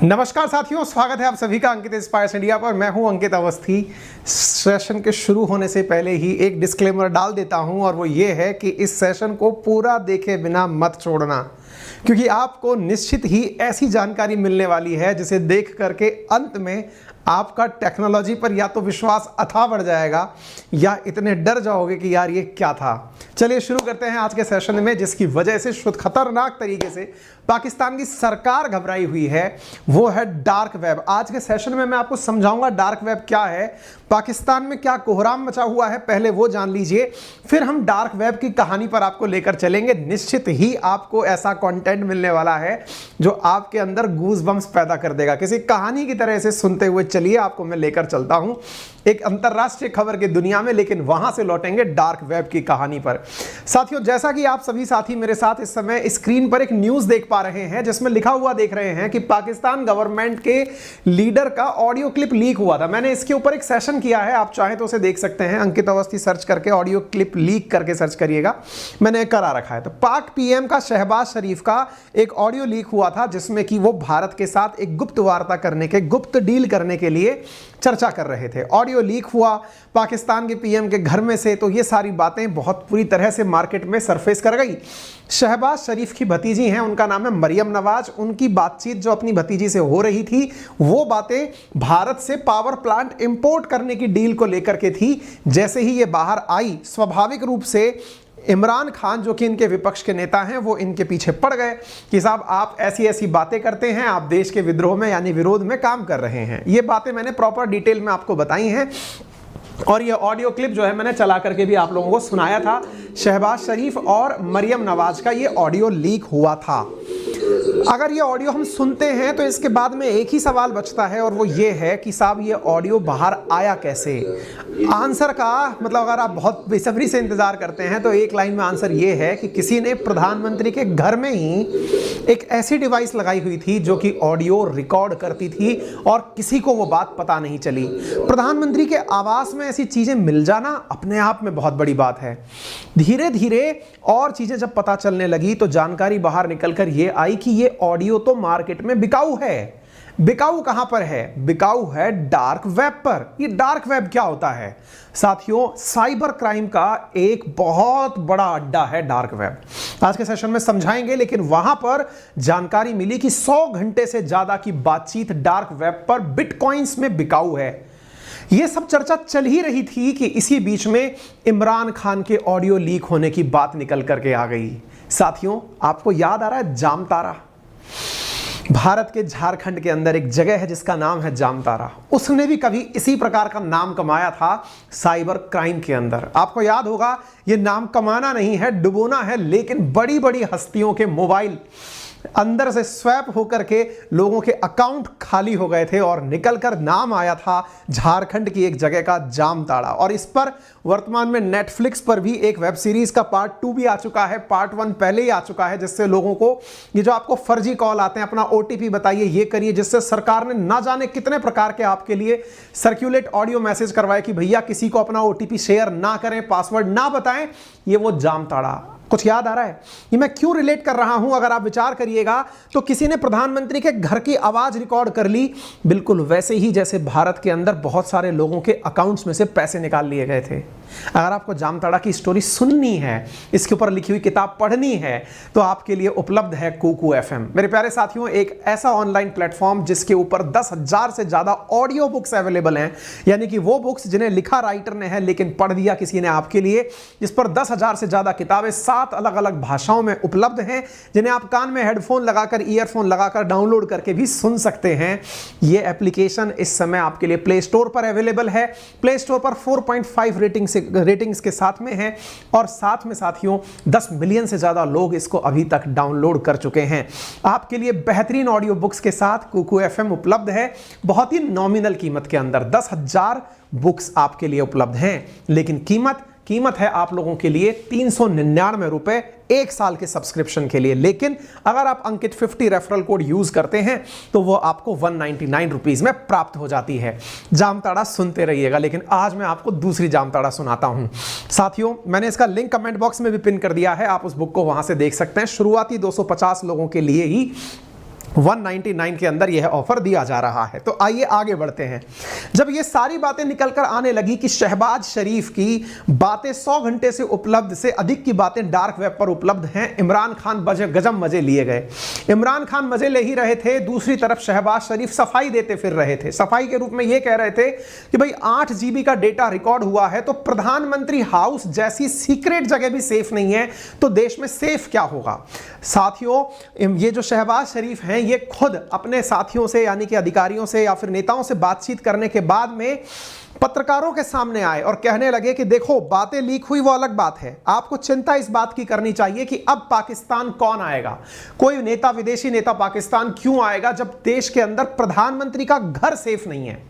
नमस्कार साथियों, स्वागत है आप सभी का अंकित इंस्पायर्स इंडिया पर। मैं हूं अंकित अवस्थी। सेशन के शुरू होने से पहले ही एक डिस्क्लेमर डाल देता हूं और वो ये है कि इस सेशन को पूरा देखे बिना मत छोड़ना, क्योंकि आपको निश्चित ही ऐसी जानकारी मिलने वाली है जिसे देख करके अंत में आपका टेक्नोलॉजी पर या तो विश्वास अथाह बढ़ जाएगा या इतने डर जाओगे कि यार ये क्या था। चलिए शुरू करते हैं आज के सेशन में, जिसकी वजह से शुद्ध खतरनाक तरीके से पाकिस्तान की सरकार घबराई हुई है, वो है डार्क वेब। आज के सेशन में मैं आपको समझाऊंगा डार्क वेब क्या है, पाकिस्तान में क्या कोहराम मचा हुआ है, पहले वो जान लीजिए, फिर हम डार्क वेब की कहानी पर आपको लेकर चलेंगे। निश्चित ही आपको ऐसा कंटेंट मिलने वाला है जो आपके अंदर गूज बम्स पैदा कर देगा। किसी कहानी की तरह से सुनते हुए चलिए, आपको मैं लेकर चलता हूं एक अंतरराष्ट्रीय खबर की दुनिया में, लेकिन वहां से लौटेंगे डार्क वेब की कहानी पर। साथियों, जैसा कि आप सभी साथी मेरे साथ इस समय स्क्रीन पर एक न्यूज देख पा रहे हैं जिसमें लिखा हुआ देख रहे हैं कि पाकिस्तान गवर्नमेंट के लीडर का ऑडियो क्लिप लीक हुआ था। मैंने इसके ऊपर एक सेशन किया है, आप चाहें तो उसे देख सकते हैं। अंकित अवस्थी सर्च करके ऑडियो क्लिप लीक करके सर्च करिएगा, मैंने करा रखा है। तो पाक पीएम का शहबाज शरीफ का एक ऑडियो लीक हुआ था जिसमें कि वो भारत के साथ एक गुप्त वार्ता करने के, गुप्त डील करने के लिए चर्चा कर रहे थे। ऑडियो लीक हुआ पाकिस्तान के पीएम के घर में से, तो ये सारी बातें बहुत पूरी तरह से मार्केट में सरफेस कर गई। शहबाज शरीफ की भतीजी हैं, उनका नाम है मरियम नवाज। उनकी बातचीत जो अपनी भतीजी से हो रही थी, वो बातें भारत से पावर प्लांट इंपोर्ट करने की डील को लेकर के थी। जैसे ही ये बाहर आई, स्वाभाविक रूप से इमरान खान जो कि इनके विपक्ष के नेता हैं, वो इनके पीछे पड़ गए कि साहब आप ऐसी ऐसी बातें करते हैं, आप देश के विद्रोह में यानी विरोध में काम कर रहे हैं। ये बातें मैंने प्रॉपर डिटेल में आपको बताई हैं और ये ऑडियो क्लिप जो है मैंने चला करके भी आप लोगों को सुनाया था। शहबाज शरीफ और मरियम नवाज का ये ऑडियो लीक हुआ था। अगर ये ऑडियो हम सुनते हैं तो इसके बाद में एक ही सवाल बचता है और वो ये है कि साहब ये ऑडियो बाहर आया कैसे। आंसर का मतलब अगर आप बहुत बेसब्री से इंतजार करते हैं तो एक लाइन में आंसर ये है कि किसी ने प्रधानमंत्री के घर में ही एक ऐसी डिवाइस लगाई हुई थी जो कि ऑडियो रिकॉर्ड करती थी और किसी को वो बात पता नहीं चली। प्रधानमंत्री के आवास में ऐसी चीजें मिल जाना अपने आप में बहुत बड़ी बात है। धीरे धीरे और चीजें जब पता चलने लगी तो जानकारी बाहर निकलकर ये आई कि ये ऑडियो तो मार्केट में बिकाऊ है। बिकाऊ कहां पर है? बिकाऊ है डार्क वेब पर। ये डार्क वेब क्या होता है साथियों? साइबर क्राइम का एक बहुत बड़ा अड्डा है डार्क वेब। आज के सेशन में समझाएंगे, लेकिन वहां पर जानकारी मिली कि 100 घंटे से ज्यादा की बातचीत डार्क वेब पर बिटकॉइंस में बिकाऊ है। यह सब चर्चा चल ही रही थी कि इसी बीच में इमरान खान के ऑडियो लीक होने की बात निकल करके आ गई। साथियों, आपको याद आ रहा है जामतारा? भारत के झारखंड के अंदर एक जगह है जिसका नाम है जामतारा। उसने भी कभी इसी प्रकार का नाम कमाया था साइबर क्राइम के अंदर। आपको याद होगा, यह नाम कमाना नहीं है, डुबोना है। लेकिन बड़ी बड़ी हस्तियों के मोबाइल अंदर से स्वैप होकर के लोगों के अकाउंट खाली हो गए थे और निकलकर नाम आया था झारखंड की एक जगह का जामताड़ा। और इस पर वर्तमान में नेटफ्लिक्स पर भी एक वेब सीरीज का पार्ट 2 भी आ चुका है। पार्ट 1 पहले ही आ चुका है, जिससे लोगों को ये जो आपको फर्जी कॉल आते हैं, अपना ओटीपी बताइए, ये करिए, जिससे सरकार ने ना जाने कितने प्रकार के आपके लिए सर्कुलेट ऑडियो मैसेज करवाए कि भैया किसी को अपना ओटीपी शेयर ना करें, पासवर्ड ना बताएं। ये वो जामताड़ा। कुछ याद आ रहा है ये मैं क्यों रिलेट कर रहा हूं? अगर आप विचार करिएगा तो किसी ने प्रधानमंत्री के घर की आवाज रिकॉर्ड कर ली, बिल्कुल वैसे ही जैसे भारत के अंदर बहुत सारे लोगों के अकाउंट्स में से पैसे निकाल लिए गए थे। अगर आपको जामताड़ा की स्टोरी सुननी है, इसके ऊपर लिखी हुई किताब पढ़नी है, तो आपके लिए उपलब्ध है कुकू एफएम। मेरे प्यारे साथियों, एक ऐसा ऑनलाइन प्लेटफॉर्म जिसके ऊपर 10,000 से ज्यादा ऑडियो बुक्स अवेलेबल हैं, यानी कि वो बुक्स जिन्हें लिखा राइटर ने है लेकिन पढ़ दिया किसी ने आपके लिए, जिस पर 10,000 से ज्यादा किताबें 7 अलग अलग भाषाओं में उपलब्ध हैं, जिन्हें आप कान में हेडफोन लगाकर, ईयरफोन लगाकर डाउनलोड करके भी सुन सकते हैं। यह एप्लीकेशन इस समय आपके लिए प्ले स्टोर पर अवेलेबल है। प्ले स्टोर पर 4.5 रेटिंग्स के साथ में है और साथ में साथियों 10 मिलियन से ज्यादा लोग इसको अभी तक डाउनलोड कर चुके हैं। आपके लिए बेहतरीन ऑडियो बुक्स के साथ कुकू एफएम उपलब्ध है, बहुत ही नॉमिनल कीमत के अंदर। 10,000 बुक्स आपके लिए उपलब्ध हैं, लेकिन कीमत है आप लोगों के लिए 399 रुपए एक साल के सब्सक्रिप्शन के लिए। लेकिन अगर आप अंकित 50 रेफरल कोड यूज करते हैं तो वो आपको 199 रुपीज में प्राप्त हो जाती है। जामताड़ा सुनते रहिएगा, लेकिन आज मैं आपको दूसरी जामताड़ा सुनाता हूं। साथियों, मैंने इसका लिंक कमेंट बॉक्स में भी पिन कर दिया है, आप उस बुक को वहां से देख सकते हैं। शुरुआती 250 लोगों के लिए ही 199 के अंदर यह ऑफर दिया जा रहा है। तो आइए आगे बढ़ते हैं। जब ये सारी बातें निकलकर आने लगी कि शहबाज शरीफ की बातें 100 घंटे से उपलब्ध से अधिक की बातें डार्क वेब पर उपलब्ध हैं, इमरान खान गजब मजे लिए गए। इमरान खान मजे ले ही रहे थे, दूसरी तरफ शहबाज शरीफ सफाई देते फिर रहे थे। सफाई के रूप में यह कह रहे थे कि भाई 8 GB का डेटा रिकॉर्ड हुआ है तो प्रधानमंत्री हाउस जैसी सीक्रेट जगह भी सेफ नहीं है, तो देश में सेफ क्या होगा। साथियों, ये जो शहबाज शरीफ हैं ये खुद अपने साथियों से यानी कि अधिकारियों से या फिर नेताओं से बातचीत करने के बाद में पत्रकारों के सामने आए और कहने लगे कि देखो बातें लीक हुई वो अलग बात है, आपको चिंता इस बात की करनी चाहिए कि अब पाकिस्तान कौन आएगा, कोई नेता, विदेशी नेता पाकिस्तान क्यों आएगा जब देश के अंदर प्रधानमंत्री का घर सेफ नहीं है।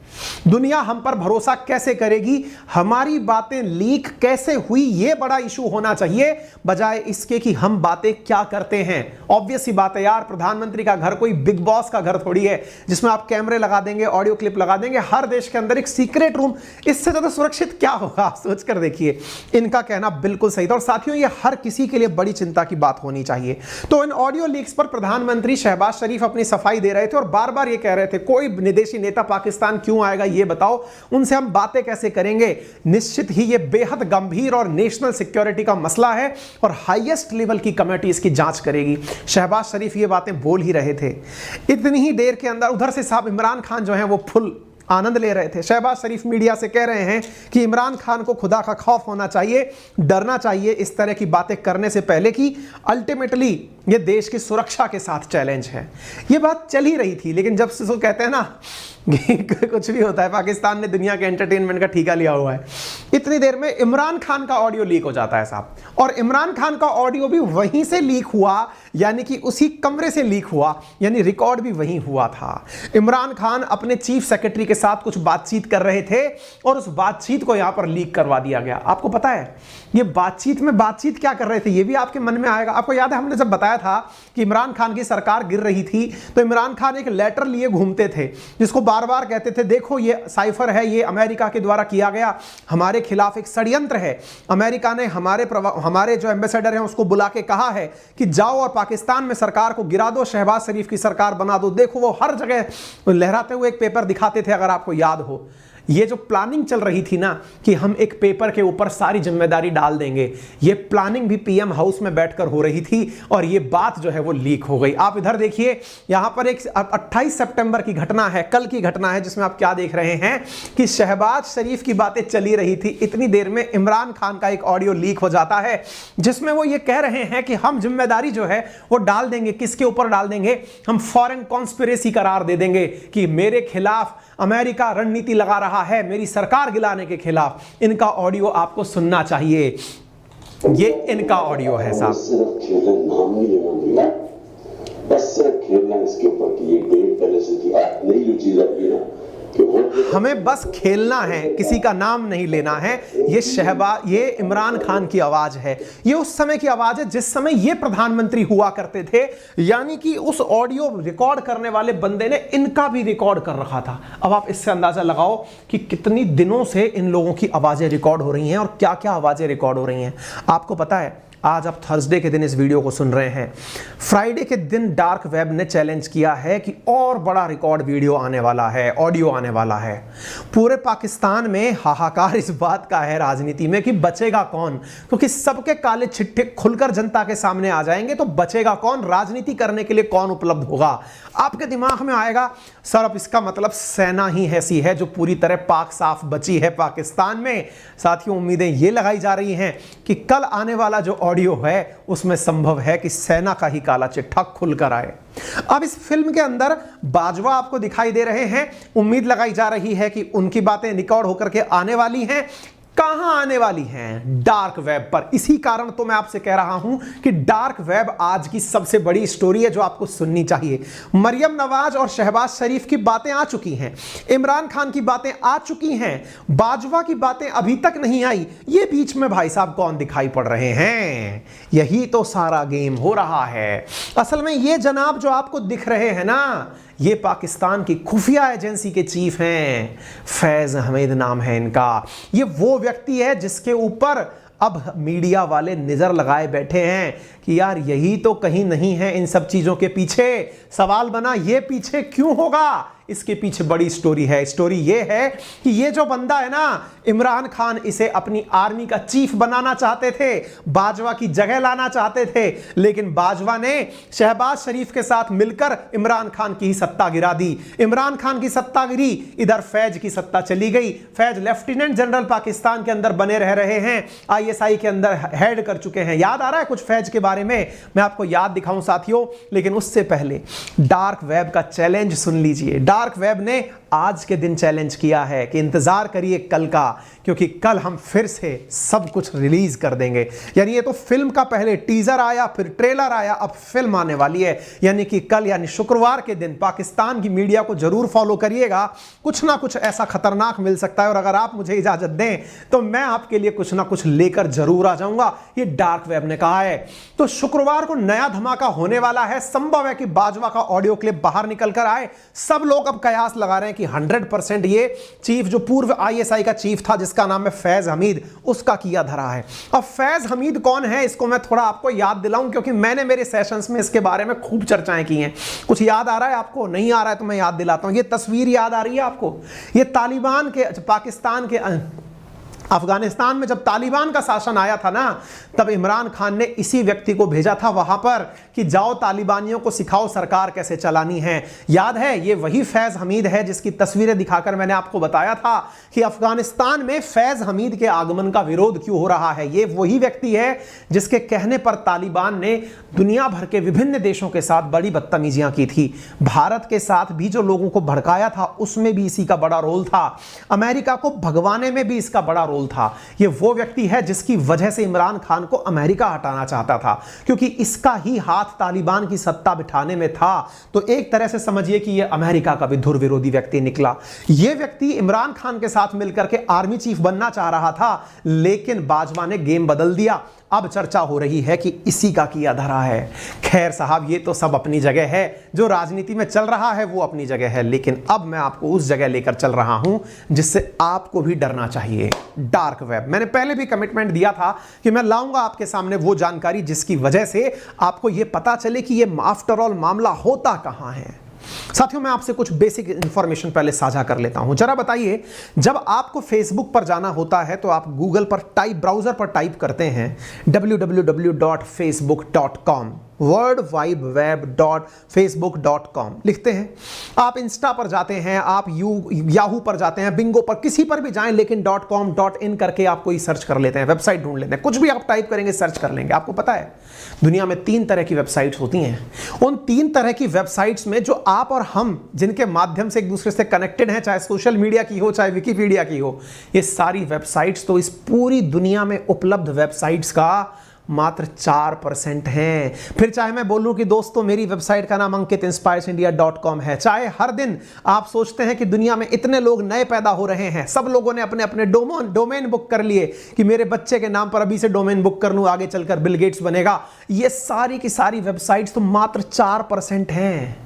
दुनिया हम पर भरोसा कैसे करेगी, हमारी बातें लीक कैसे हुई, यह बड़ा इशू होना चाहिए बजाय इसके कि हम बातें क्या करते हैं। ऑब्वियस सी बात है यार, प्रधानमंत्री का घर कोई बिग बॉस का घर थोड़ी है जिसमें आप कैमरे लगा देंगे, ऑडियो क्लिप लगा देंगे। हर देश के अंदर एक सीक्रेट रूम, इससे ज्यादा सुरक्षित क्या होगा, सोचकर देखिए। इनका कहना बिल्कुल सही था और साथियों ये हर किसी के लिए बड़ी चिंता की बात होनी चाहिए। तो इन ऑडियो लीक्स पर प्रधानमंत्री शहबाज शरीफ अपनी सफाई दे रहे थे और बार बार ये कह रहे थे कोई विदेशी नेता पाकिस्तान क्यों आएगा, ये बताओ, उनसे हम बातें कैसे करेंगे। निश्चित ही ये बेहद गंभीर और नेशनल सिक्योरिटी का मसला है और हाईएस्ट लेवल की कमेटी इसकी जांच करेगी। शहबाज शरीफ ये बातें बोल ही रहे थे। इतनी ही देर के अंदर उधर से साहब इमरान खान जो है वो फुल आनंद ले रहे थे। शहबाज शरीफ मीडिया से कह रहे हैं कि इमरान खान को खुदा का खौफ होना चाहिए, डरना चाहिए इस तरह की बातें करने से पहले कि अल्टीमेटली ये देश की सुरक्षा के साथ चैलेंज है। ये बात चल ही रही थी, लेकिन जब से तो कहते हैं ना कुछ भी होता है, पाकिस्तान ने दुनिया के एंटरटेनमेंट का ठेका लिया हुआ है। इतनी देर में इमरान खान का ऑडियो लीक हो जाता है साहब, और इमरान खान का ऑडियो भी वहीं से लीक हुआ, यानी कि उसी कमरे से लीक हुआ, यानी रिकॉर्ड भी वहीं हुआ था। इमरान खान अपने चीफ सेक्रेटरी के साथ कुछ बातचीत कर रहे थे और उस बातचीत को यहां पर लीक करवा दिया गया। आपको पता है ये बातचीत क्या कर रहे थे, ये भी आपके मन में आएगा। आपको याद है हमने जब बताया था कि इमरान खान की सरकार गिर रही थी तो इमरान खान एक लेटर लिए घूमते थे जिसको बार बार कहते थे देखो ये साइफर है, ये अमेरिका के द्वारा किया गया, हमारे खिलाफ एक षड्यंत्र है। अमेरिका ने हमारे जो एम्बेसडर हैं उसको बुला के कहा है कि जाओ और पाकिस्तान में सरकार को गिरा दो, शहबाज शरीफ की सरकार बना दो। देखो वो हर जगह लहराते हुए एक पेपर दिखाते थे, अगर आपको याद हो। ये जो प्लानिंग चल रही थी ना कि हम एक पेपर के ऊपर सारी जिम्मेदारी डाल देंगे, ये प्लानिंग भी पीएम हाउस में बैठकर हो रही थी और ये बात जो है वो लीक हो गई। आप इधर देखिए, यहां पर एक 28 सितंबर की घटना है, कल की घटना है, जिसमें आप क्या देख रहे हैं कि शहबाज शरीफ की बातें चली रही थी। इतनी देर में इमरान खान का एक ऑडियो लीक हो जाता है जिसमें वो ये कह रहे हैं कि हम जिम्मेदारी जो है वो डाल देंगे। किसके ऊपर डाल देंगे? हम फॉरेन कॉन्स्पिरेसी करार दे देंगे कि मेरे खिलाफ अमेरिका रणनीति लगा रहा है, मेरी सरकार गिराने के खिलाफ। इनका ऑडियो आपको सुनना चाहिए, ये इनका ऑडियो है साहब। सिर्फ खेलना नाम नहीं लेना मिला, बस सिर्फ खेलना इसके ऊपर कि ये गेम पहले से थी, नई जो चीज अपनी ना हमें बस खेलना है, किसी का नाम नहीं लेना है। ये इमरान खान की आवाज है, ये उस समय की आवाज है जिस समय ये प्रधानमंत्री हुआ करते थे, यानी कि उस ऑडियो रिकॉर्ड करने वाले बंदे ने इनका भी रिकॉर्ड कर रखा था। अब आप इससे अंदाजा लगाओ कि कितनी दिनों से इन लोगों की आवाजें रिकॉर्ड हो रही हैं और क्या क्या आवाजें रिकॉर्ड हो रही हैं। आपको पता है आज आप थर्सडे के दिन इस वीडियो को सुन रहे हैं, फ्राइडे के दिन डार्क वेब ने चैलेंज किया है कि और बड़ा रिकॉर्ड वीडियो आने वाला है, ऑडियो आने वाला है। पूरे पाकिस्तान में हाहाकार इस बात का है राजनीति में कि बचेगा कौन, क्योंकि सबके काले छिट्टे खुलकर जनता के सामने आ जाएंगे तो बचेगा कौन, राजनीति करने के लिए कौन उपलब्ध होगा। आपके दिमाग में आएगा सर अब इसका मतलब सेना ही ऐसी है जो पूरी तरह पाक साफ बची है पाकिस्तान में। साथियों उम्मीदें ये लगाई जा रही हैं कि कल आने वाला जो ऑडियो है उसमें संभव है कि सेना का ही काला चिट्ठा खुलकर आए। अब इस फिल्म के अंदर बाजवा आपको दिखाई दे रहे हैं, उम्मीद लगाई जा रही है कि उनकी बातें रिकॉर्ड होकर के आने वाली हैं। कहां आने वाली हैं? डार्क वेब पर। इसी कारण तो मैं आपसे कह रहा हूं कि डार्क वेब आज की सबसे बड़ी स्टोरी है जो आपको सुननी चाहिए। मरियम नवाज और शहबाज शरीफ की बातें आ चुकी हैं, इमरान खान की बातें आ चुकी हैं, बाजवा की बातें अभी तक नहीं आई। ये बीच में भाई साहब कौन दिखाई पड़ रहे हैं? यही तो सारा गेम हो रहा है। असल में ये जनाब जो आपको दिख रहे हैं ना, ये पाकिस्तान की खुफिया एजेंसी के चीफ हैं, फैज अहमद नाम है इनका। ये वो व्यक्ति है जिसके ऊपर अब मीडिया वाले नजर लगाए बैठे हैं कि यार यही तो कहीं नहीं है इन सब चीजों के पीछे। सवाल बना ये पीछे क्यों होगा, इसके पीछे बड़ी स्टोरी है। स्टोरी ये है कि ये जो बंदा है ना इमरान खान, इसे अपनी आर्मी का चीफ बनाना चाहते थे, बाजवा की जगह लाना चाहते थे, लेकिन बाजवा ने शहबाज शरीफ के साथ मिलकर इमरान खान की ही सत्ता गिरा दी। इमरान खान की सत्ता गिरी, इधर फैज की सत्ता चली गई। फैज लेफ्टिनेंट जनरल पाकिस्तान के अंदर बने रह रहे हैं, आईएसआई के अंदर हेड कर चुके हैं। याद आ रहा है कुछ फैज के बारे में? मैं आपको याद दिखाऊं साथियों, लेकिन उससे पहले डार्क वेब का चैलेंज सुन लीजिए। डार्क वेब ने आज के दिन चैलेंज किया है कि इंतजार करिए कल का, क्योंकि कल हम फिर से सब कुछ रिलीज कर देंगे। यानी ये तो फिल्म का पहले टीजर आया, फिर ट्रेलर आया, अब फिल्म आने वाली है। यानी कि कल यानी शुक्रवार के दिन पाकिस्तान की मीडिया को जरूर फॉलो करिएगा, कुछ ना कुछ ऐसा खतरनाक मिल सकता है। और अगर आप मुझे इजाजत दें तो मैं आपके लिए कुछ ना कुछ लेकर जरूर आ जाऊंगा, ये डार्क वेब ने कहा है। तो शुक्रवार को नया धमाका होने वाला है। संभव है कि बाजवा का ऑडियो क्लिप बाहर निकल कर आए। सब लोग अब कयास लगा रहे हैं कि 100% ये चीफ जो पूर्व आईएसआई का चीफ था जिसका नाम है फैज हमीद, उसका किया धरा है। अब फैज हमीद कौन है इसको मैं थोड़ा आपको याद दिलाऊं, क्योंकि मैंने मेरे सेशंस में इसके बारे में खूब चर्चाएं की हैं। कुछ याद आ रहा है आपको? नहीं आ रहा है तो मैं याद दिलाता हूं। ये तस्वीर याद आ रही है आपको? ये तालिबान के, पाकिस्तान के, अफगानिस्तान में जब तालिबान का शासन आया था ना, तब इमरान खान ने इसी व्यक्ति को भेजा था वहां पर कि जाओ तालिबानियों को सिखाओ सरकार कैसे चलानी है। याद है? ये वही फैज हमीद है जिसकी तस्वीरें दिखाकर मैंने आपको बताया था कि अफगानिस्तान में फैज हमीद के आगमन का विरोध क्यों हो रहा है। ये वही व्यक्ति है जिसके कहने पर तालिबान ने दुनिया भर के विभिन्न देशों के साथ बड़ी बदतमीजियां की थी। भारत के साथ भी जो लोगों को भड़काया था उसमें भी इसी का बड़ा रोल था। अमेरिका को भगवाने में भी इसका बड़ा रोल था। ये वो व्यक्ति है जिसकी वजह से इमरान खान को अमेरिका हटाना चाहता था, क्योंकि इसका ही हाथ तालिबान की सत्ता बिठाने में था। तो एक तरह से समझिए कि यह अमेरिका का भी धुर विरोधी व्यक्ति निकला। यह व्यक्ति इमरान खान के साथ मिलकर के आर्मी चीफ बनना चाह रहा था, लेकिन बाजवा ने गेम बदल दिया। अब चर्चा हो रही है कि इसी का किया धरा है। खैर साहब, ये तो सब अपनी जगह है, जो राजनीति में चल रहा है वो अपनी जगह है, लेकिन अब मैं आपको उस जगह लेकर चल रहा हूं जिससे आपको भी डरना चाहिए। Dark web. मैंने पहले भी कमिटमेंट दिया था कि मैं लाऊंगा आपके सामने वो जानकारी जिसकी वजह से आपको यह पता चले कि यह आफ्टर ऑल मामला होता कहां है। साथियों, मैं आपसे कुछ बेसिक इंफॉर्मेशन पहले साझा कर लेता हूं। जरा बताइए, जब आपको फेसबुक पर जाना होता है तो आप गूगल पर ब्राउजर पर टाइप करते हैं www.facebook.com, worldwideweb.facebook.com लिखते हैं। आप इंस्टा पर जाते हैं, आप याहू पर जाते हैं, बिंगो पर, किसी पर भी जाएं, लेकिन .com .in करके आप कोई सर्च कर लेते हैं, वेबसाइट ढूंढ लेते हैं। कुछ भी आप टाइप करेंगे, सर्च कर लेंगे। आपको पता है दुनिया में 3 तरह की वेबसाइट्स होती हैं। उन 3 तरह की वेबसाइट्स में जो आप और हम जिनके माध्यम से एक दूसरे से कनेक्टेड हैं, चाहे सोशल मीडिया की हो, चाहे विकिपीडिया की हो, ये सारी वेबसाइट्स तो इस पूरी दुनिया में उपलब्ध वेबसाइट्स का मात्र 4% हैं। फिर चाहे मैं बोलूं कि दोस्तों मेरी वेबसाइट का नाम AnkitInspiresIndia.com है, चाहे हर दिन आप सोचते हैं कि दुनिया में इतने लोग नए पैदा हो रहे हैं, सब लोगों ने अपने अपने डोमेन बुक कर लिए कि मेरे बच्चे के नाम पर अभी से डोमेन बुक कर लूं, आगे चलकर बिल गेट्स बनेगा। ये सारी की सारी वेबसाइट्स तो मात्र 4% हैं।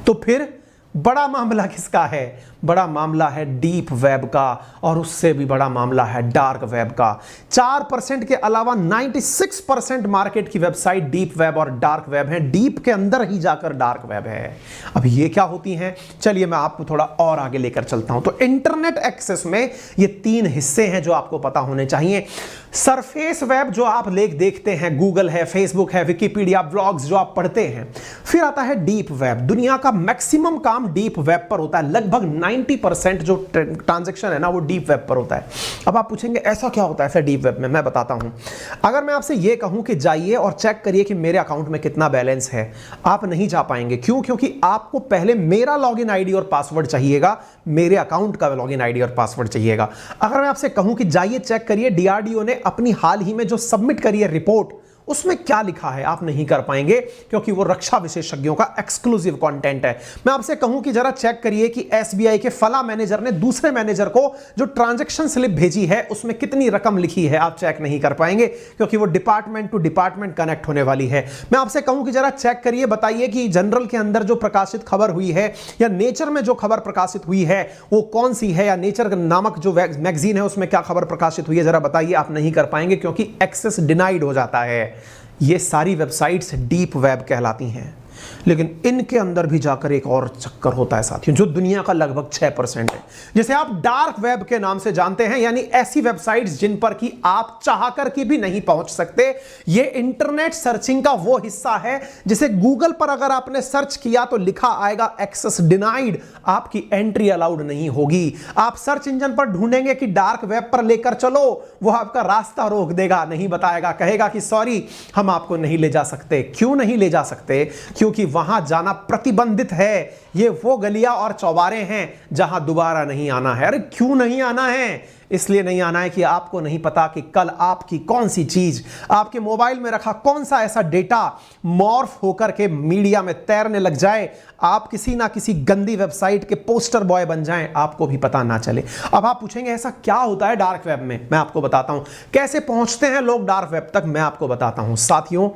तो फिर बड़ा मामला किसका है? बड़ा मामला है डीप वेब का, और उससे भी बड़ा मामला है डार्क वेब का। 4% के अलावा 96% मार्केट की वेबसाइट डीप वेब और डार्क वेब है। डीप के अंदर ही जाकर डार्क वेब है। अब ये क्या होती हैं? चलिए मैं आपको थोड़ा और आगे लेकर चलता हूं। तो इंटरनेट एक्सेस में ये 3 हिस्से हैं जो आपको पता होने चाहिए। सरफेस वेब जो आप देखते हैं, गूगल है, फेसबुक है, विकिपीडिया, ब्लॉग्स जो आप पढ़ते हैं। फिर आता है डीप वेब। दुनिया का मैक्सिमम काम डीप वेब पर होता है। लगभग 90% जो ट्रांजैक्शन है ना वो डीप वेब पर होता है। अब आप पूछेंगे ऐसा क्या होता है ऐसा डीप वेब में? मैं बताता हूं। अगर मैं आपसे ये कहूं कि जाइए और चेक करिए कि मेरे अकाउंट में कितना बैलेंस है, आप नहीं जा पाएंगे। क्यों? क्योंकि आपको पहले मेरा लॉगिन आईडी और पासवर्ड चाहिएगा, मेरे अकाउंट का लॉगिन आईडी और पासवर्ड चाहिएगा। अगर मैं आपसे कहूं कि जाइए चेक करिए डीआरडीओ ने अपनी हाल ही में जो सबमिट करी है रिपोर्ट, उसमें क्या लिखा है, आप नहीं कर पाएंगे, क्योंकि वो रक्षा विशेषज्ञों का एक्सक्लूसिव कंटेंट है। मैं आपसे कहूं कि जरा चेक करिए कि एसबीआई के फला मैनेजर ने दूसरे मैनेजर को जो ट्रांजैक्शन स्लिप भेजी है उसमें कितनी रकम लिखी है, आप चेक नहीं कर पाएंगे, क्योंकि वो डिपार्टमेंट टू डिपार्टमेंट कनेक्ट होने वाली है। मैं आपसे कहूं कि जरा चेक करिए, बताइए कि जनरल के अंदर जो प्रकाशित खबर हुई है या नेचर में जो खबर प्रकाशित हुई है वो कौन सी है, या नेचर नामक जो मैगजीन है उसमें क्या खबर प्रकाशित हुई है, जरा बताइए। आप नहीं कर पाएंगे क्योंकि एक्सेस डिनाइड हो जाता है। ये सारी वेबसाइट्स डीप वेब कहलाती हैं, लेकिन इनके अंदर भी जाकर एक और चक्कर होता है साथियों, जो दुनिया का लगभग 6% है, जिसे आप डार्क वेब के नाम से जानते हैं, यानी ऐसी वेबसाइट्स जिन पर कि आप चाहकर के भी नहीं पहुंच सकते। ये इंटरनेट सर्चिंग का वो हिस्सा है जिसे गूगल पर अगर आपने सर्च किया तो लिखा आएगा एक्सेस डिनाइड, आपकी एंट्री अलाउड नहीं होगी। आप सर्च इंजन पर ढूंढेंगे कि डार्क वेब पर लेकर चलो, वो आपका रास्ता रोक देगा, नहीं बताएगा, कहेगा कि सॉरी हम आपको नहीं ले जा सकते। क्यों नहीं ले जा सकते? क्योंकि वहां जाना प्रतिबंधित है। ये वो गलियां और चौबारे हैं जहां दोबारा नहीं आना है। अरे क्यों नहीं आना है? इसलिए नहीं आना है कि आपको नहीं पता कि कल आपकी कौन सी चीज, आपके मोबाइल में रखा कौन सा ऐसा डेटा मॉर्फ होकर के मीडिया में तैरने लग जाए, आप किसी ना किसी गंदी वेबसाइट के पोस्टर बॉय बन जाएं, आपको भी पता ना चले। अब आप पूछेंगे ऐसा क्या होता है डार्क वेब में? मैं आपको बताता हूं। कैसे पहुंचते हैं लोग डार्क वेब तक, मैं आपको बताता हूं। साथियों,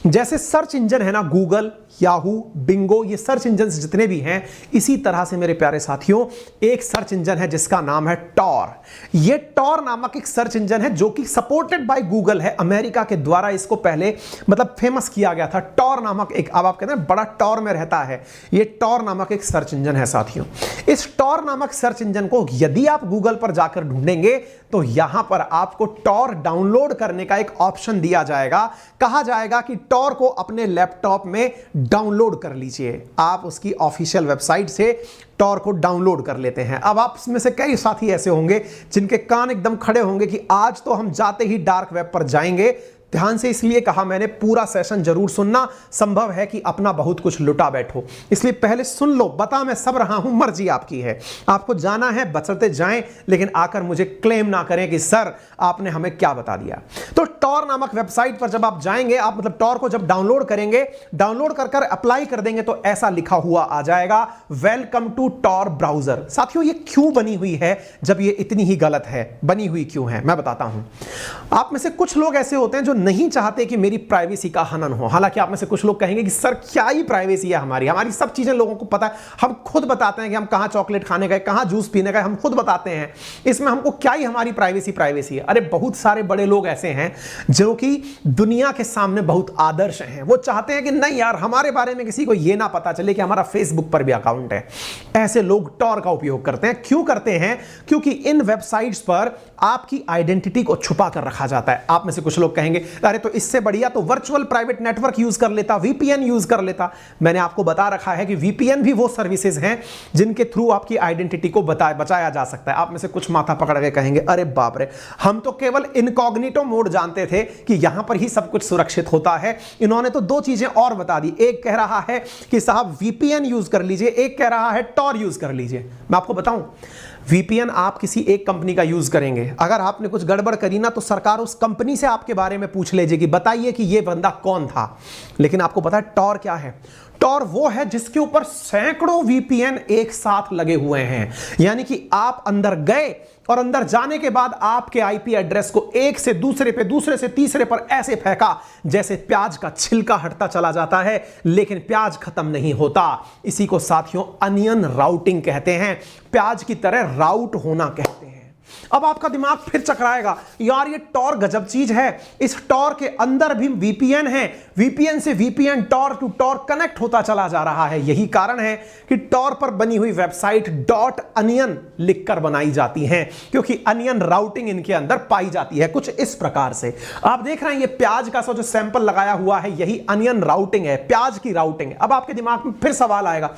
जैसे सर्च इंजन है ना, गूगल, याहू, बिंगो, ये सर्च इंजन जितने भी हैं, इसी तरह से मेरे प्यारे साथियों एक सर्च इंजन है जिसका नाम है टॉर। ये टॉर नामक एक सर्च इंजन है जो कि सपोर्टेड बाय गूगल है। अमेरिका के द्वारा इसको पहले मतलब फेमस किया गया था। टॉर नामक एक, अब आप कहते हैं बड़ा टॉर में रहता है, ये टॉर नामक एक सर्च इंजन है साथियों। इस टॉर नामक सर्च इंजन को यदि आप गूगल पर जाकर ढूंढेंगे तो यहां पर आपको टॉर डाउनलोड करने का एक ऑप्शन दिया जाएगा। कहा जाएगा कि टॉर को अपने लैपटॉप में डाउनलोड कर लीजिए। आप उसकी ऑफिशियल वेबसाइट से टॉर को डाउनलोड कर लेते हैं। अब आप में से कई साथी ऐसे होंगे जिनके कान एकदम खड़े होंगे कि आज तो हम जाते ही डार्क वेब पर जाएंगे। ध्यान से इसलिए कहा मैंने, पूरा सेशन जरूर सुनना, संभव है कि अपना बहुत कुछ लुटा बैठो, इसलिए पहले सुन लो। बता मैं सब रहा हूं, मर्जी आपकी है, आपको जाना है बचते जाएं, लेकिन आकर मुझे क्लेम ना करें कि सर आपने हमें क्या बता दिया। तो टॉर नामक वेबसाइट पर जब आप जाएंगे, आप मतलब टॉर को जब डाउनलोड करेंगे, डाउनलोड कर अप्लाई कर देंगे तो ऐसा लिखा हुआ आ जाएगा, वेलकम टू टॉर ब्राउजर। साथियों, ये क्यों बनी हुई है? जब ये इतनी ही गलत है, बनी हुई क्यों है मैं बताता हूं। आप में से कुछ लोग ऐसे होते हैं जो नहीं चाहते कि मेरी प्राइवेसी का हनन हो। हालांकि आप में से कुछ लोग कहेंगे कि सर क्या ही प्राइवेसी है, हमारी सब चीजें लोगों को पता है, हम खुद बताते हैं कि हम कहां चॉकलेट खाने गए, कहां जूस पीने गए, हम खुद बताते हैं, इसमें हमको क्या ही हमारी प्राइवेसी है। अरे बहुत सारे बड़े लोग ऐसे हैं जो कि दुनिया के सामने बहुत आदर्श हैं। वो चाहते हैं कि नहीं यार, हमारे बारे में किसी को यह ना पता चले कि हमारा फेसबुक पर भी अकाउंट है। ऐसे लोग टॉर का उपयोग करते हैं। क्यों करते हैं? क्योंकि इन वेबसाइट्स पर आपकी आइडेंटिटी को छुपा कर रखा जाता है। आप में से कुछ लोग कहेंगे अरे तो इससे बढ़िया तो वर्चुअल प्राइवेट नेटवर्क यूज कर लेता, वीपीएन यूज कर लेता। मैंने आपको बता रखा है कि वीपीएन भी वो सर्विसेज हैं जिनके थ्रू आपकी आइडेंटिटी को बचाया जा सकता है। आप में से कुछ माथा पकड़ के कहेंगे अरे बाप रे, हम तो केवल इनकॉग्निटो मोड जानते थे कि यहां पर ही सब कुछ सुरक्षित होता है। इन्होंने तो दो चीजें और बता दी, एक कह रहा है कि साहब वीपीएन यूज कर लीजिए, एक कह रहा है टॉर यूज कर लीजिए। मैं आपको बताऊं, वीपीएन आप किसी एक कंपनी का यूज करेंगे, अगर आपने कुछ गड़बड़ करी ना तो सरकार उस कंपनी से आपके बारे में पूछ लेगी, बताइए कि ये बंदा कौन था। लेकिन आपको पता है टॉर क्या है? टॉर वो है जिसके ऊपर सैकड़ों वीपीएन एक साथ लगे हुए हैं। यानी कि आप अंदर गए और अंदर जाने के बाद आपके आईपी एड्रेस को एक से दूसरे पे, दूसरे से तीसरे पर ऐसे फेंका जैसे प्याज का छिलका हटता चला जाता है, लेकिन प्याज खत्म नहीं होता। इसी को साथियों अनियन राउटिंग कहते हैं, प्याज की तरह राउट होना कहते हैं। अब आपका दिमाग फिर चकराएगा, यार ये टॉर गजब चीज है, इस टॉर के अंदर भी वीपीएन है, वीपीएन से VPN Tor to Tor connect होता चला जा रहा है। यही कारण है कि टॉर पर बनी हुई वेबसाइट .onion लिखकर बनाई जाती हैं, क्योंकि अनियन राउटिंग इनके अंदर पाई जाती है कुछ इस प्रकार से। आप देख रहे हैं ये प्याज का जो सैंपल लगाया हुआ है, यही अनियन राउटिंग है, प्याज की राउटिंग है। अब आपके दिमाग में फिर सवाल आएगा,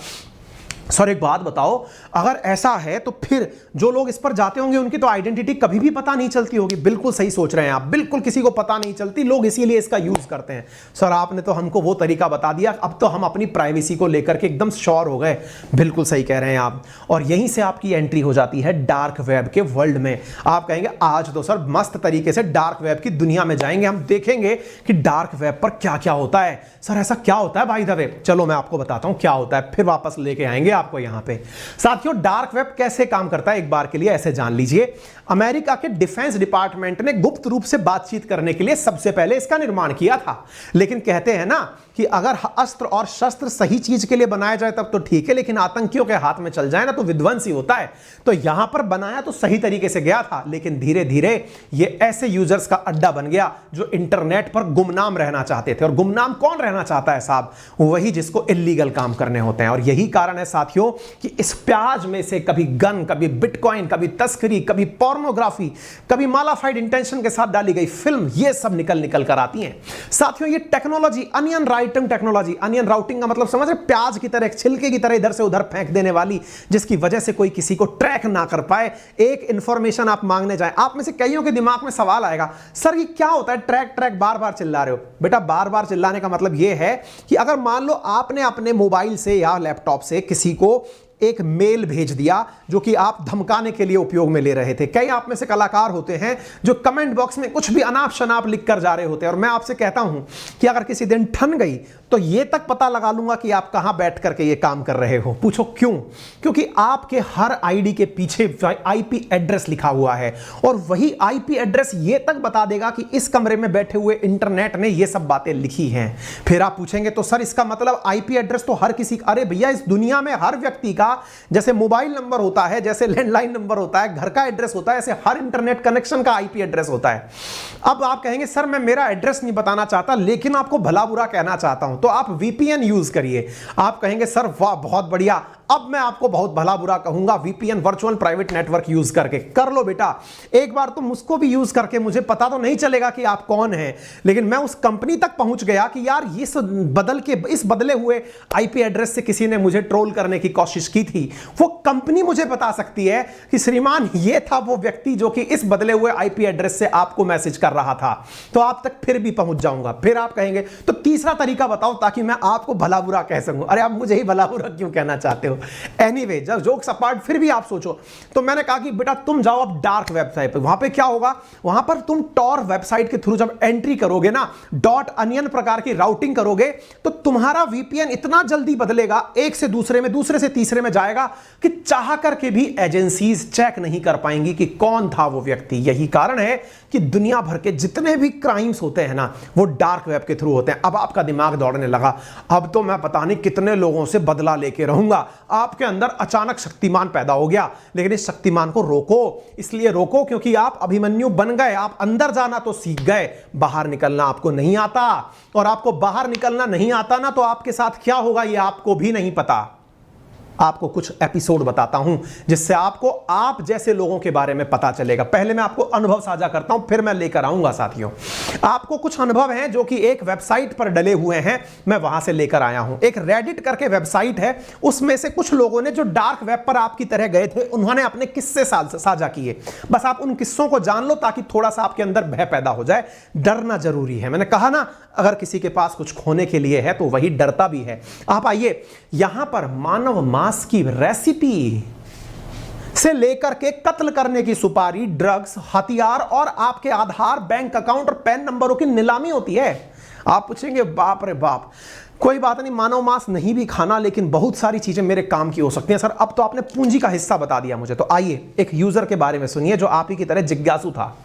सर एक बात बताओ, अगर ऐसा है तो फिर जो लोग इस पर जाते होंगे उनकी तो आइडेंटिटी कभी भी पता नहीं चलती होगी। बिल्कुल सही सोच रहे हैं आप, बिल्कुल किसी को पता नहीं चलती, लोग इसीलिए इसका यूज करते हैं। सर आपने तो हमको वो तरीका बता दिया, अब तो हम अपनी प्राइवेसी को लेकर के एकदम श्योर हो गए। बिल्कुल सही कह रहे हैं आप, और यहीं से आपकी एंट्री हो जाती है डार्क वेब के वर्ल्ड में। आप कहेंगे आज तो सर मस्त तरीके से डार्क वेब की दुनिया में जाएंगे, हम देखेंगे कि डार्क वेब पर क्या क्या होता है। सर ऐसा क्या होता है भाई द वे? चलो मैं आपको बताता हूं क्या होता है, फिर वापस लेके आएंगे आपको यहां पे। साथियों, डार्क वेब कैसे काम करता है एक बार के लिए ऐसे जान लीजिए। अमेरिका के डिफेंस डिपार्टमेंट ने गुप्त रूप से बातचीत करने के लिए सबसे पहले इसका निर्माण किया था। लेकिन कहते हैं ना कि अगर अस्त्र और शस्त्र सही चीज के लिए बनाया जाए तब तो ठीक है, लेकिन आतंकियों के हाथ में चल जाए ना तो विध्वंसी होता है। तो यहां पर बनाया तो सही तरीके से गया था, लेकिन धीरे धीरे ये ऐसे यूजर्स का अड्डा बन गया जो इंटरनेट पर गुमनाम रहना चाहते थे। और गुमनाम कौन रहना चाहता है साहब? वही जिसको इल्लीगल काम करने होते हैं। और यही कारण है साथियों कि इस प्याज में से कभी गन, कभी बिटकॉइन, कभी तस्करी, कभी पोर्नोग्राफी, कभी मालाफाइड इंटेंशन के साथ डाली गई फिल्म, ये सब निकल निकल कर आती हैं। साथियों, ये technology, onion routing technology, onion routing का मतलब समझ रहे, प्याज की तरह, छिलके की तरह इधर से उधर फेंक देने वाली, जिसकी वजह से कोई किसी को ट्रैक ना कर पाए। एक इंफॉर्मेशन आप मांगने जाए, आप में से कईयों के दिमाग में सवाल आएगा, सर ये क्या होता है ट्रैक ट्रैक, बार बार चिल्ला रहे हो? बेटा, बार बार चिल्लाने का मतलब यह है कि अगर मान लो आपने अपने मोबाइल से या लैपटॉप से किसी को एक मेल भेज दिया जो कि आप धमकाने के लिए उपयोग में ले रहे थे। कई आप में से कलाकार होते हैं जो कमेंट बॉक्स में कुछ भी अनाप शनाप लिख कर जा रहे होते हैं, और मैं आपसे कहता हूं कि अगर किसी दिन ठन गई तो यह तक पता लगा लूंगा कि आप कहां बैठ करके यह काम कर रहे हो। पूछो क्यों? क्योंकि आपके हर आईडी के पीछे आईपी एड्रेस लिखा हुआ है, और वही आईपी एड्रेस यह तक बता देगा कि इस कमरे में बैठे हुए इंटरनेट ने यह सब बातें लिखी हैं। फिर आप पूछेंगे तो सर इसका मतलब आईपी एड्रेस तो हर किसी, अरे भैया, इस दुनिया में हर व्यक्ति का जैसे मोबाइल नंबर होता है, जैसे लैंडलाइन नंबर होता है, घर का एड्रेस होता है, ऐसे हर इंटरनेट कनेक्शन का आईपी एड्रेस होता है। अब आप कहेंगे सर मैं मेरा एड्रेस नहीं बताना चाहता, लेकिन आपको भला बुरा कहना चाहता हूं, तो आप वीपीएन यूज करिए। आप कहेंगे सर वाह बहुत बढ़िया, अब मैं आपको बहुत भला बुरा कहूंगा, VPN, virtual private network use करके कर लो बेटा। एक बार तुम उसको भी यूज करके, मुझे पता तो नहीं चलेगा कि आप कौन हैं, लेकिन मैं उस कंपनी तक पहुंच गया कि यार इस बदले हुए आईपी एड्रेस से किसी ने मुझे ट्रोल करने की कोशिश की थी। वो कंपनी मुझे बता सकती है कि श्रीमान ये था वो व्यक्ति जो कि इस बदले हुए आईपी एड्रेस से आपको मैसेज कर रहा था, तो आप तक फिर भी पहुंच जाऊंगा। फिर आप कहेंगे तो तीसरा तरीका बताओ ताकि मैं आपको भला बुरा कह सकूं। अरे आप मुझे ही भला बुरा क्यों कहना चाहते हो? एनीवे, जब जोक्स अपार्ट, फिर भी आप सोचो, तो मैंने कहा कि बेटा तुम जाओ अब डार्क वेबसाइट पर। वहां पे क्या होगा? वहां पर तुम टॉर वेबसाइट के थ्रू जब एंट्री करोगे ना, .onion प्रकार की राउटिंग करोगे, तो तुम्हारा वीपीएन इतना जल्दी बदलेगा, एक से दूसरे में, दूसरे से तीसरे में जाएगा कि चाह करके भी एजेंसीज चेक नहीं कर पाएंगी कि कौन था वो व्यक्ति। यही कारण है कि दुनिया भर के जितने भी क्राइम्स होते हैं ना, वो डार्क वेब के थ्रू होते हैं। अब आपका दिमाग दौड़ने लगा, अब तो मैं पता नहीं कितने लोगों से बदला लेके रहूंगा। आपके अंदर अचानक शक्तिमान पैदा हो गया, लेकिन इस शक्तिमान को रोको। इसलिए रोको क्योंकि आप अभिमन्यु बन गए। आप अंदर जाना तो सीख गए, बाहर निकलना आपको नहीं आता, और आपको बाहर निकलना नहीं आता ना, तो आपके साथ क्या होगा ये आपको भी नहीं पता। आपको कुछ एपिसोड बताता हूं जिससे आपको आप जैसे लोगों के बारे में पता चलेगा। पहले मैं आपको अनुभव साझा करता हूं, फिर मैं लेकर आऊंगा। साथियों, आपको कुछ अनुभव हैं जो कि एक वेबसाइट पर डले हुए हैं, मैं वहां से लेकर आया हूं। एक रेडिट करके वेबसाइट है, उसमें से कुछ लोगों ने जो डार्क वेब पर आपकी तरह गए थे, उन्होंने अपने किस्से साझा किए। बस आप उन किस्सों को जान लो ताकि थोड़ा सा आपके अंदर भय पैदा हो जाए। डरना जरूरी है। मैंने कहा ना, अगर किसी के पास कुछ खोने के लिए है तो वही डरता भी है। आप आइए, यहां पर मानव मांस की रेसिपी से लेकर के कत्ल करने की सुपारी, ड्रग्स, हथियार और आपके आधार, बैंक अकाउंट और पैन नंबरों की नीलामी होती है। आप पूछेंगे बाप रे बाप, कोई बात नहीं, मानव मांस नहीं भी खाना, लेकिन बहुत सारी चीजें मेरे काम की हो सकती हैं। सर अब तो आपने पूंजी का हिस्सा बता दिया मुझे। तो आइए एक यूजर के बारे में सुनिए जो आप ही की तरह जिज्ञासु था।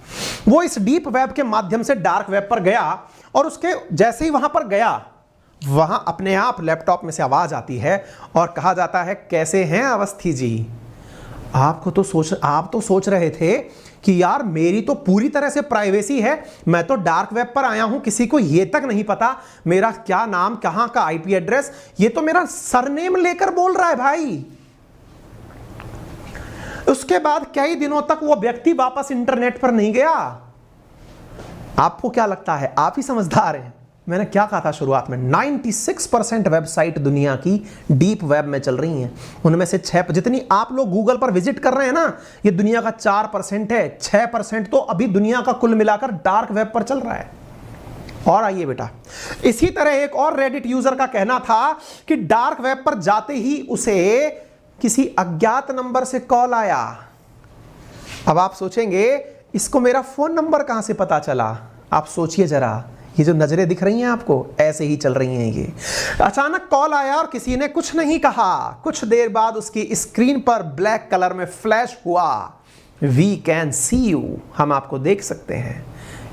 वो इस डीप वेब के माध्यम से डार्क वेब पर गया, और उसके जैसे ही वहां पर गया, वहां अपने आप लैपटॉप में से आवाज आती है और कहा जाता है, कैसे हैं अवस्थी जी? आप तो सोच रहे थे कि यार मेरी तो पूरी तरह से प्राइवेसी है, मैं तो डार्क वेब पर आया हूं, किसी को यह तक नहीं पता मेरा क्या नाम, कहां का आईपी एड्रेस, ये तो मेरा सरनेम लेकर बोल रहा है भाई। उसके बाद कई दिनों तक वो व्यक्ति वापस इंटरनेट पर नहीं गया। आपको क्या लगता है? आप ही समझदार हैं। मैंने क्या कहा था शुरुआत में, 96% वेबसाइट दुनिया की डीप वेब में चल रही हैं। उनमें से 6, जितनी आप लोग गूगल पर विजिट कर रहे हैं ना, ये दुनिया का 4% है। 6% तो अभी दुनिया का कुल मिलाकर डार्क वेब पर चल रहा है। और आइए बेटा, इसी तरह एक और रेडिट यूजर का कहना था कि डार्क वेब पर जाते ही उसे किसी अज्ञात नंबर से कॉल आया। अब आप सोचेंगे इसको मेरा फोन नंबर कहां से पता चला? आप सोचिए जरा, ये जो नजरें दिख रही हैं आपको, ऐसे ही चल रही हैं ये। अचानक कॉल आया और किसी ने कुछ नहीं कहा। कुछ देर बाद उसकी स्क्रीन पर ब्लैक कलर में फ्लैश हुआ, वी कैन सी यू, हम आपको देख सकते हैं।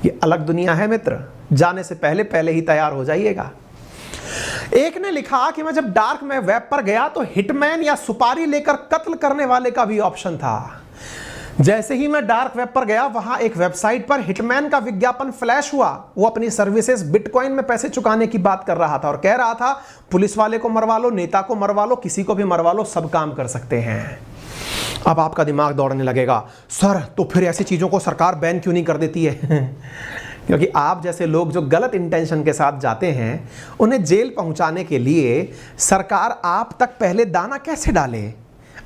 ये अलग दुनिया है मित्र, जाने से पहले पहले ही तैयार हो जाइएगा। एक ने लिखा कि मैं जब डार्क में वेब पर गया तो हिटमैन या सुपारी लेकर कत्ल करने वाले का भी ऑप्शन था। जैसे ही मैं डार्क वेब पर गया, वहां एक वेबसाइट पर हिटमैन का विज्ञापन फ्लैश हुआ। वो अपनी सर्विसेज बिटकॉइन में पैसे चुकाने की बात कर रहा था और कह रहा था पुलिस वाले को मरवा लो, नेता को मरवा लो, किसी को भी मरवा लो, सब काम कर सकते हैं। अब आपका दिमाग दौड़ने लगेगा, सर तो फिर ऐसी चीजों को सरकार बैन क्यों नहीं कर देती है? क्योंकि आप जैसे लोग जो गलत इंटेंशन के साथ जाते हैं, उन्हें जेल पहुंचाने के लिए सरकार आप तक पहले दाना कैसे डाले?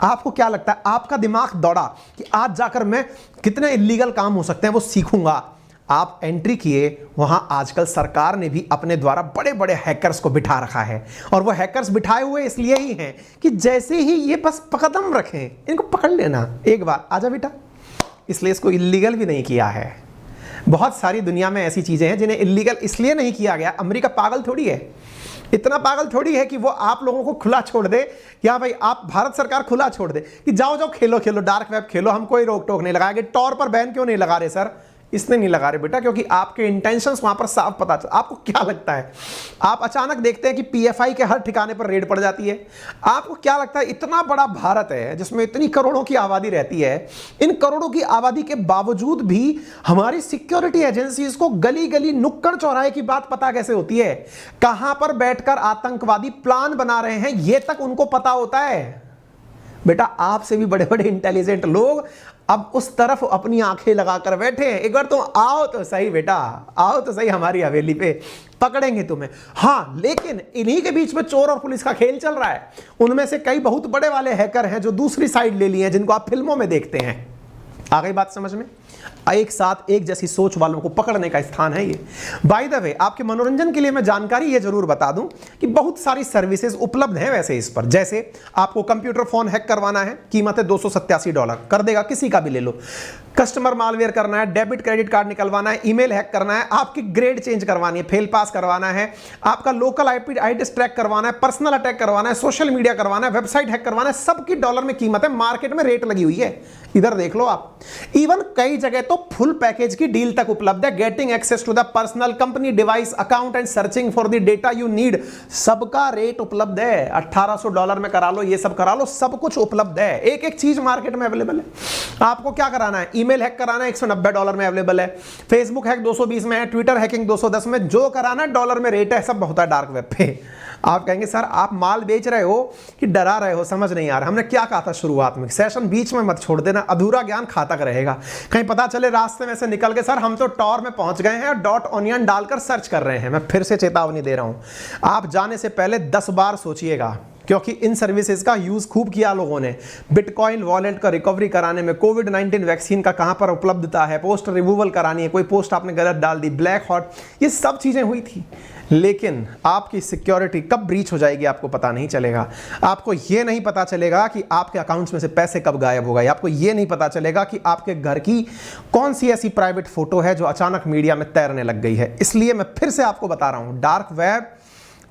आपको क्या लगता है, आपका दिमाग दौड़ा कि आज जाकर मैं कितने इलीगल काम हो सकते हैं वो सीखूंगा। आप एंट्री किए, वहां आजकल सरकार ने भी अपने द्वारा बड़े बड़े हैकर्स को बिठा रखा है, और वो हैकर्स बिठाए हुए इसलिए ही हैं कि जैसे ही ये बस कदम रखें, इनको पकड़ लेना, एक बार आजा बेटा। इसलिए इसको इलीगल भी नहीं किया है। बहुत सारी दुनिया में ऐसी चीजें हैं जिन्हें इलीगल इसलिए नहीं किया गया। अमेरिका पागल थोड़ी है, इतना पागल थोड़ी है कि वो आप लोगों को खुला छोड़ दे, या भाई आप भारत सरकार खुला छोड़ दे कि जाओ जाओ खेलो खेलो, डार्क वेब खेलो, हम कोई रोक टोक नहीं लगाएंगे। टॉर पर बैन क्यों नहीं लगा रहे सर? इसने नहीं लगा रहे बेटा, क्योंकि आपके इंटेंशंस वहां पर साफ पता चल। आपको क्या लगता है, आप अचानक देखते हैं कि पीएफआई के हर ठिकाने पर रेड पड़ जाती है। आपको क्या लगता है, इतना बड़ा भारत है जिसमें इतनी करोड़ों की आबादी रहती है, इन करोड़ों की आबादी के बावजूद भी हमारी सिक्योरिटी एजेंसीज को गली गली नुक्कड़ चौराहे की बात पता कैसे होती है? कहां पर बैठकर आतंकवादी प्लान बना रहे हैं ये तक उनको पता होता है। बेटा आपसे भी बड़े बड़े इंटेलिजेंट लोग अब उस तरफ अपनी आंखें लगाकर बैठे हैं। एक बार तुम आओ तो सही बेटा, आओ तो सही हमारी हवेली पे, पकड़ेंगे तुम्हें। हाँ, लेकिन इन्हीं के बीच में चोर और पुलिस का खेल चल रहा है। उनमें से कई बहुत बड़े वाले हैकर हैं जो दूसरी साइड ले लिए हैं, जिनको आप फिल्मों में देखते हैं। आ गई बात समझ में? एक साथ एक जैसी सोच वालों को पकड़ने का स्थान है ये। बाय द वे, आपके मनोरंजन के लिए मैं जानकारी ये जरूर बता दूं कि बहुत सारी सर्विसेज उपलब्ध हैं वैसे इस पर। जैसे आपको कंप्यूटर फोन हैक करवाना है, कीमत है $287, कर देगा, किसी का भी ले लो। कस्टमर मालवेयर करना है, डेबिट क्रेडिट कार्ड निकलवाना है, ईमेल हैक करना है, आपकी ग्रेड चेंज करवानी है, फेल पास करवाना है, आपका लोकल आईपी एड्रेस ट्रैक करवाना है, पर्सनल अटैक करवाना है, सोशल मीडिया करवाना है, वेबसाइट हैक करवाना है, सबकी डॉलर में कीमत है, मार्केट में रेट लगी हुई है। इधर देख लो आप, इवन कई जगह तो फुल पैकेज की डील तक उपलब्ध है। Getting access to the personal company device account and searching for the data you need, सबका रेट उपलब्ध है। $1800 में करा लो, ये सब करा लो, सब कुछ उपलब्ध है। एक एक चीज मार्केट में अवेलेबल है। आपको क्या कराना है, ईमेल हैक कराना है, $190 में अवेलेबल है, फेसबुक हैक 220 में है, ट्विटर हैकिंग 210 में, जो कराना है डॉलर में रेट है, सब होता है डार्क वेब पे। आप कहेंगे सर आप माल बेच रहे हो कि डरा रहे हो, समझ नहीं आ रहा। हमने क्या कहा था शुरुआत में, सेशन बीच में मत छोड़ देना, अधूरा ज्ञान खाता रहेगा। कहीं पता चले रास्ते में से निकल के सर हम तो टॉर में पहुंच गए हैं और .onion डालकर सर्च कर रहे हैं। मैं फिर से चेतावनी दे रहा हूं, आप जाने से पहले 10 बार सोचिएगा, क्योंकि इन सर्विसेज का यूज खूब किया लोगों ने। बिटकॉइन वॉलेट का रिकवरी कराने में, कोविड-19 वैक्सीन का कहां पर उपलब्धता है, पोस्ट रिमूवल करानी है, कोई पोस्ट आपने गलत डाल दी, ब्लैक हॉट, ये सब चीजें हुई थी। लेकिन आपकी सिक्योरिटी कब ब्रीच हो जाएगी आपको पता नहीं चलेगा। आपको ये नहीं पता चलेगा कि आपके अकाउंट्स में से पैसे कब गायब हो गए। आपको ये नहीं पता चलेगा कि आपके घर की कौन सी ऐसी प्राइवेट फोटो है जो अचानक मीडिया में तैरने लग गई है। इसलिए मैं फिर से आपको बता रहा हूं, डार्क वेब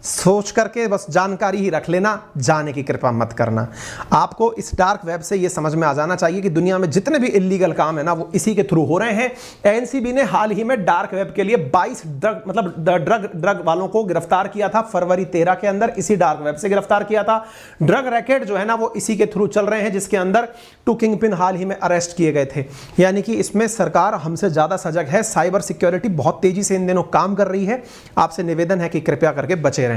सोच करके बस जानकारी ही रख लेना, जाने की कृपा मत करना। आपको इस डार्क वेब से ये समझ में आ जाना चाहिए कि दुनिया में जितने भी इलीगल काम है ना, वो इसी के थ्रू हो रहे हैं। एनसीबी ने हाल ही में डार्क वेब के लिए 22 ड्रग वालों को गिरफ्तार किया था। फरवरी 13 के अंदर इसी डार्क वेब से गिरफ्तार किया था। ड्रग रैकेट जो है ना, वो इसी के थ्रू चल रहे हैं, जिसके अंदर 2 किंगपिन हाल ही में अरेस्ट किए गए थे। यानी कि इसमें सरकार हमसे ज्यादा सजग है। साइबर सिक्योरिटी बहुत तेजी से इन दिनों काम कर रही है। आपसे निवेदन है कि कृपया करके बचे रहें।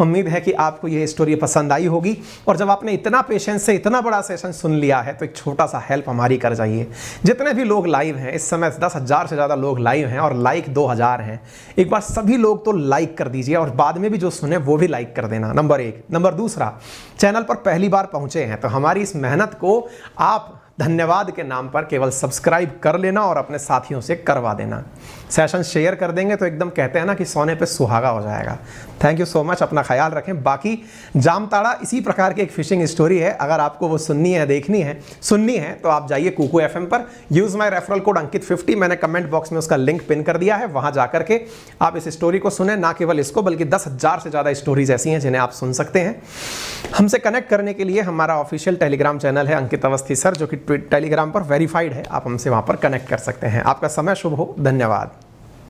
उम्मीद है कि आपको यह स्टोरी पसंद आई होगी, और जब आपने इतना पेशेंस से इतना बड़ा सेशन सुन लिया है तो एक छोटा सा हेल्प हमारी कर जाइए। जितने भी लोग लाइव हैं इस समय, 10,000 से ज़्यादा लोग लाइव हैं और लाइक 2000 हैं। एक बार सभी लोग तो लाइक कर दीजिए, और बाद में भी जो सुने वो भी लाइक कर देना, नंबर 1। नंबर दूसरा, चैनल पर पहली बार पहुंचे हैं तो हमारी इस मेहनत को आप धन्यवाद के नाम पर केवल सब्सक्राइब कर लेना और अपने साथियों से करवा देना। सेशन शेयर कर देंगे तो एकदम कहते हैं ना कि सोने पे सुहागा हो जाएगा। थैंक यू सो मच, अपना ख्याल रखें। बाकी जामताड़ा इसी प्रकार की एक फिशिंग स्टोरी है, अगर आपको वो सुननी है तो आप जाइए कुकू FM पर, यूज़ माय रेफरल कोड अंकित50, मैंने कमेंट बॉक्स में उसका लिंक पिन कर दिया है, वहाँ जा करके आप इस स्टोरी को सुने, ना केवल इसको बल्कि 10,000 से ज़्यादा स्टोरीज ऐसी हैं जिन्हें आप सुन सकते हैं। हमसे कनेक्ट करने के लिए हमारा ऑफिशियल टेलीग्राम चैनल है अंकित अवस्थी सर, जो कि टेलीग्राम पर वेरीफाइड है, आप हमसे वहाँ पर कनेक्ट कर सकते हैं। आपका समय शुभ हो, धन्यवाद।